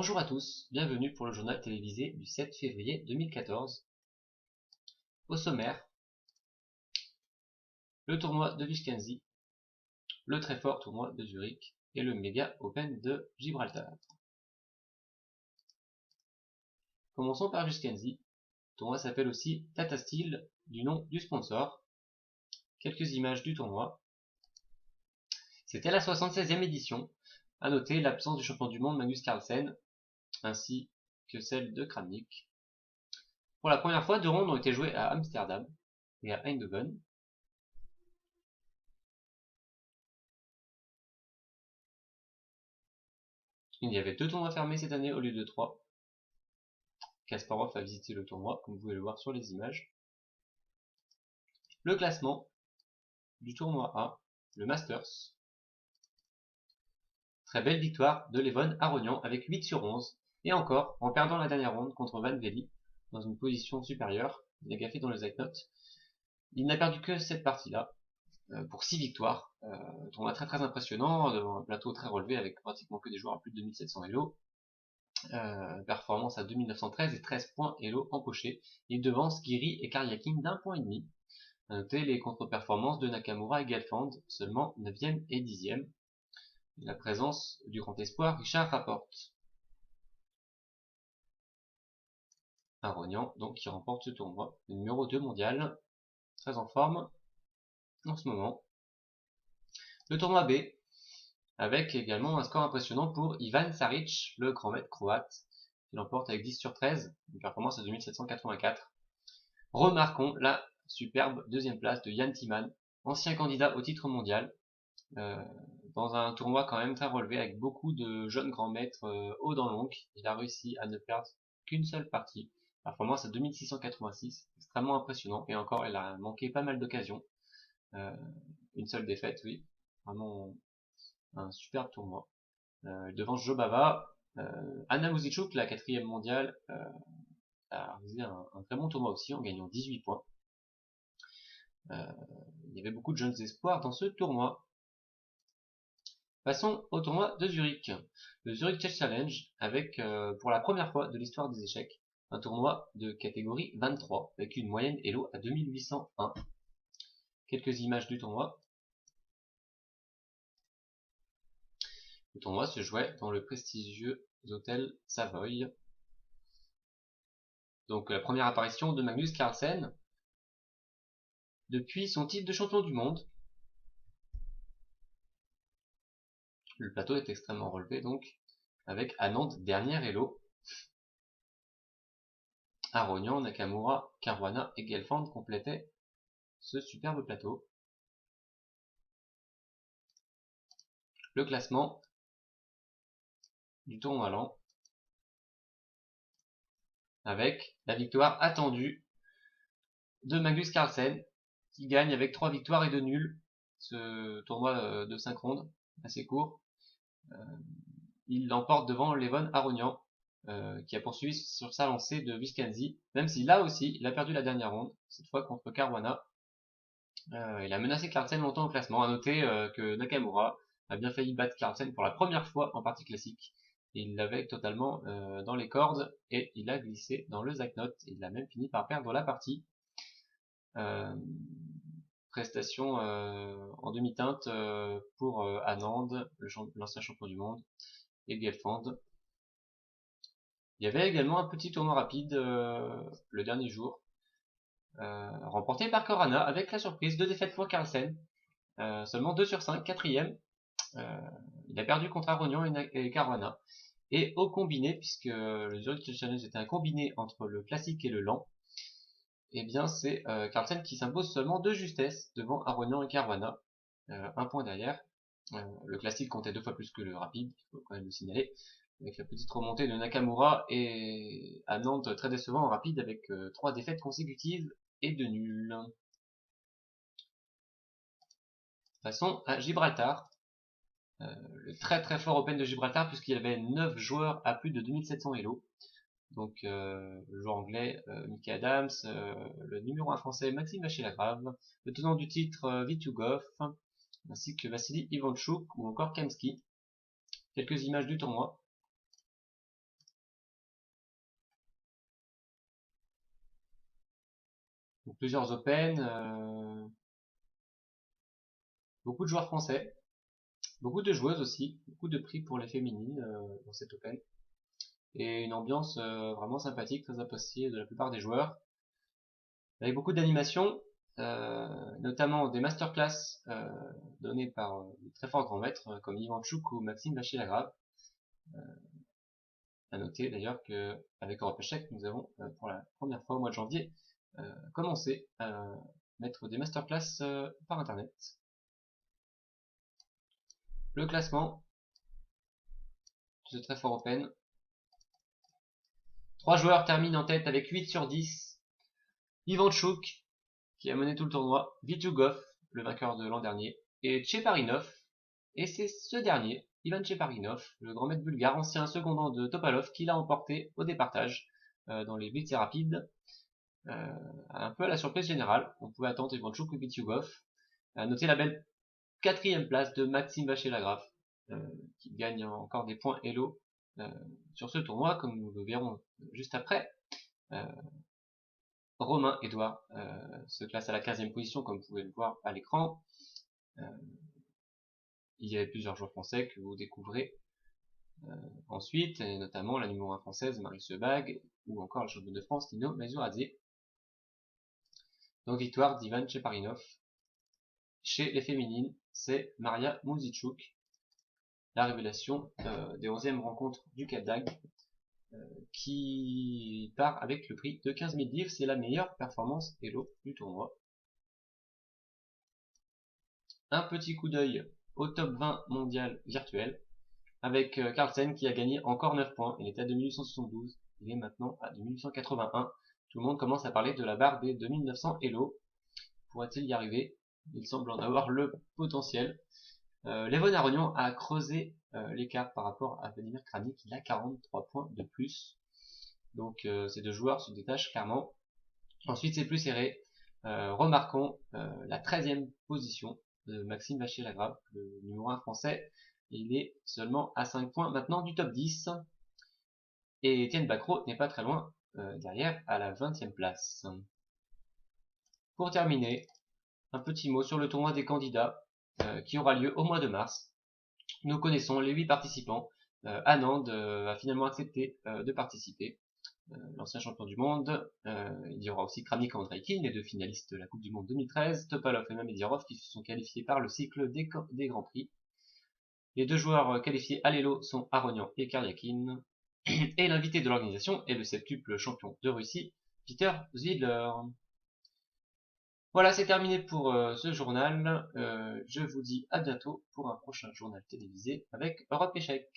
Bonjour à tous, bienvenue pour le journal télévisé du 7 février 2014. Au sommaire, le tournoi de Viskensi, le très fort tournoi de Zurich et le méga Open de Gibraltar. Commençons par Viskensi. Le tournoi s'appelle aussi Tata Steel, du nom du sponsor. Quelques images du tournoi. C'était la 76e édition. À noter l'absence du champion du monde Magnus Carlsen, ainsi que celle de Kramnik. Pour la première fois, deux rondes ont été jouées à Amsterdam et à Eindhoven. Il y avait deux tournois fermés cette année au lieu de trois. Kasparov a visité le tournoi, comme vous pouvez le voir sur les images. Le classement du tournoi A, le Masters. Très belle victoire de Levon Aronian avec 8 sur 11. Et encore, en perdant la dernière ronde contre Van Velde, dans une position supérieure, il a gaffé dans les notes. Il n'a perdu que cette partie-là, pour 6 victoires. Tournoi très très impressionnant, un plateau très relevé avec pratiquement que des joueurs à plus de 2700 elo. Performance à 2913 et 13 points elo empochés. Il devance Giri et Karyakin d'un point et demi. À noter les contre-performances de Nakamura et Gelfand, seulement 9e et 10e. Et la présence du grand espoir Richard Rapporte. Aronian, donc, qui remporte ce tournoi. Le numéro 2 mondial, très en forme en ce moment. Le tournoi B, avec également un score impressionnant pour Ivan Saric, le grand maître croate, qui l'emporte avec 10 sur 13, une performance à 2784. Remarquons la superbe deuxième place de Jan Timman, ancien candidat au titre mondial, dans un tournoi quand même très relevé avec beaucoup de jeunes grands maîtres haut dans l'oncle. Il a réussi à ne perdre qu'une seule partie. Performance à 2686, extrêmement impressionnant. Et encore, il a manqué pas mal d'occasions. Une seule défaite, oui. Vraiment un superbe tournoi. Devant Jobava, Anna Muzichuk, la 4e mondiale, a réalisé un très bon tournoi aussi en gagnant 18 points. Il y avait beaucoup de jeunes espoirs dans ce tournoi. Passons au tournoi de Zurich. Le Zurich Chess Challenge avec, pour la première fois de l'histoire des échecs, un tournoi de catégorie 23 avec une moyenne elo à 2801. Quelques images du tournoi. Le tournoi se jouait dans le prestigieux hôtel Savoy. Donc la première apparition de Magnus Carlsen depuis son titre de champion du monde. Le plateau est extrêmement relevé donc, avec Anand dernière elo. Aronian, Nakamura, Caruana et Gelfand complétaient ce superbe plateau. Le classement du tournoi lent, avec la victoire attendue de Magnus Carlsen, qui gagne avec 3 victoires et 2 nuls ce tournoi de 5 rondes, assez court. Il l'emporte devant Levon Aronian, qui a poursuivi sur sa lancée de Viskensi, même si là aussi il a perdu la dernière ronde, cette fois contre Caruana. Il a menacé Carlsen longtemps au classement. À noter que Nakamura a bien failli battre Carlsen pour la première fois en partie classique. Il l'avait totalement dans les cordes et il a glissé dans le Zaknot. Il a même fini par perdre la partie. Prestation en demi-teinte pour Anand, l'ancien champion du monde, et Gelfand. Il y avait également un petit tournoi rapide le dernier jour, remporté par Corana avec la surprise de défaite pour Carlsen. Seulement 2 sur 5, 4e. Il a perdu contre Aronian et Caruana. Et au combiné, puisque le Zurich Challenge était un combiné entre le classique et le lent, et bien c'est Carlsen qui s'impose seulement de justesse devant Aronian et Caruana, un point derrière. Le classique comptait 2 fois plus que le rapide, il faut quand même le signaler, avec la petite remontée de Nakamura et Anand très décevant en rapide avec 3 défaites consécutives et 2 nuls. Passons à Gibraltar. Le très très fort Open de Gibraltar, puisqu'il y avait 9 joueurs à plus de 2700 elo. Donc le joueur anglais Mickey Adams, le numéro 1 français Maxime Vachier-Lagrave, le tenant du titre Vitugov, ainsi que Vassili Ivanchuk ou encore Kamsky. Quelques images du tournoi. plusieurs Open, beaucoup de joueurs français, beaucoup de joueuses aussi, beaucoup de prix pour les féminines dans cette Open, et une ambiance vraiment sympathique, très appréciée de la plupart des joueurs, avec beaucoup d'animation, notamment des masterclass données par de très forts grands maîtres comme Ivan Tchouk ou Maxime Vachier-Lagrave. À noter d'ailleurs qu'avec Europe Échec, nous avons pour la première fois au mois de janvier commencé à mettre des masterclass par internet. Le classement de ce très fort Open. 3 joueurs terminent en tête avec 8 sur 10. Ivan Tchouk, qui a mené tout le tournoi, Vitugov, le vainqueur de l'an dernier, et Cheparinov, et c'est ce dernier, Ivan Cheparinov, le grand maître bulgare, ancien secondant de Topalov, qui l'a emporté au départage dans les blitz rapides, un peu à la surprise générale. On pouvait attendre Ivan Tchouk ou Vitugov. Notez la belle 4e place de Maxime Vachier-Lagrave, qui gagne encore des points Elo sur ce tournoi, comme nous le verrons juste après. Romain Edouard se classe à la 15e position, comme vous pouvez le voir à l'écran. Il y avait plusieurs joueurs français que vous découvrez ensuite, et notamment la numéro 1 française Marie Sebag, ou encore la championne de France Nino Mazuradze. Donc victoire d'Ivan Cheparinov. Chez les féminines, c'est Maria Muzichuk, la révélation des 11e rencontres du Cap d'Agde, qui part avec le prix de 15 000 livres. C'est la meilleure performance Elo du tournoi. Un petit coup d'œil au top 20 mondial virtuel, avec Carlsen qui a gagné encore 9 points. Il était à 2872, il est maintenant à 2881. Tout le monde commence à parler de la barre des 2900 Elo. Pourra-t-il y arriver? Il semble en avoir le potentiel. Levon Aronian a creusé l'écart par rapport à Vladimir Kramnik, il a 43 points de plus. Donc ces deux joueurs se détachent clairement. Ensuite c'est plus serré. Remarquons la 13e position de Maxime Vachier-Lagrave, le numéro 1 français. Il est seulement à 5 points maintenant du top 10. Et Étienne Bacrot n'est pas très loin derrière, à la 20e place. Pour terminer, un petit mot sur le tournoi des candidats qui aura lieu au mois de mars. Nous connaissons les 8 participants. Anand a finalement accepté de participer. L'ancien champion du monde. Il y aura aussi Kramnik et Andreikin, les 2 finalistes de la Coupe du Monde 2013. Topalov et Mamedierov qui se sont qualifiés par le cycle des Grands Prix. Les 2 joueurs qualifiés à l'Elo sont Aronian et Karyakin. Et l'invité de l'organisation est le septuple champion de Russie, Peter Zwiedler. Voilà, c'est terminé pour ce journal. Je vous dis à bientôt pour un prochain journal télévisé avec Europe Échec.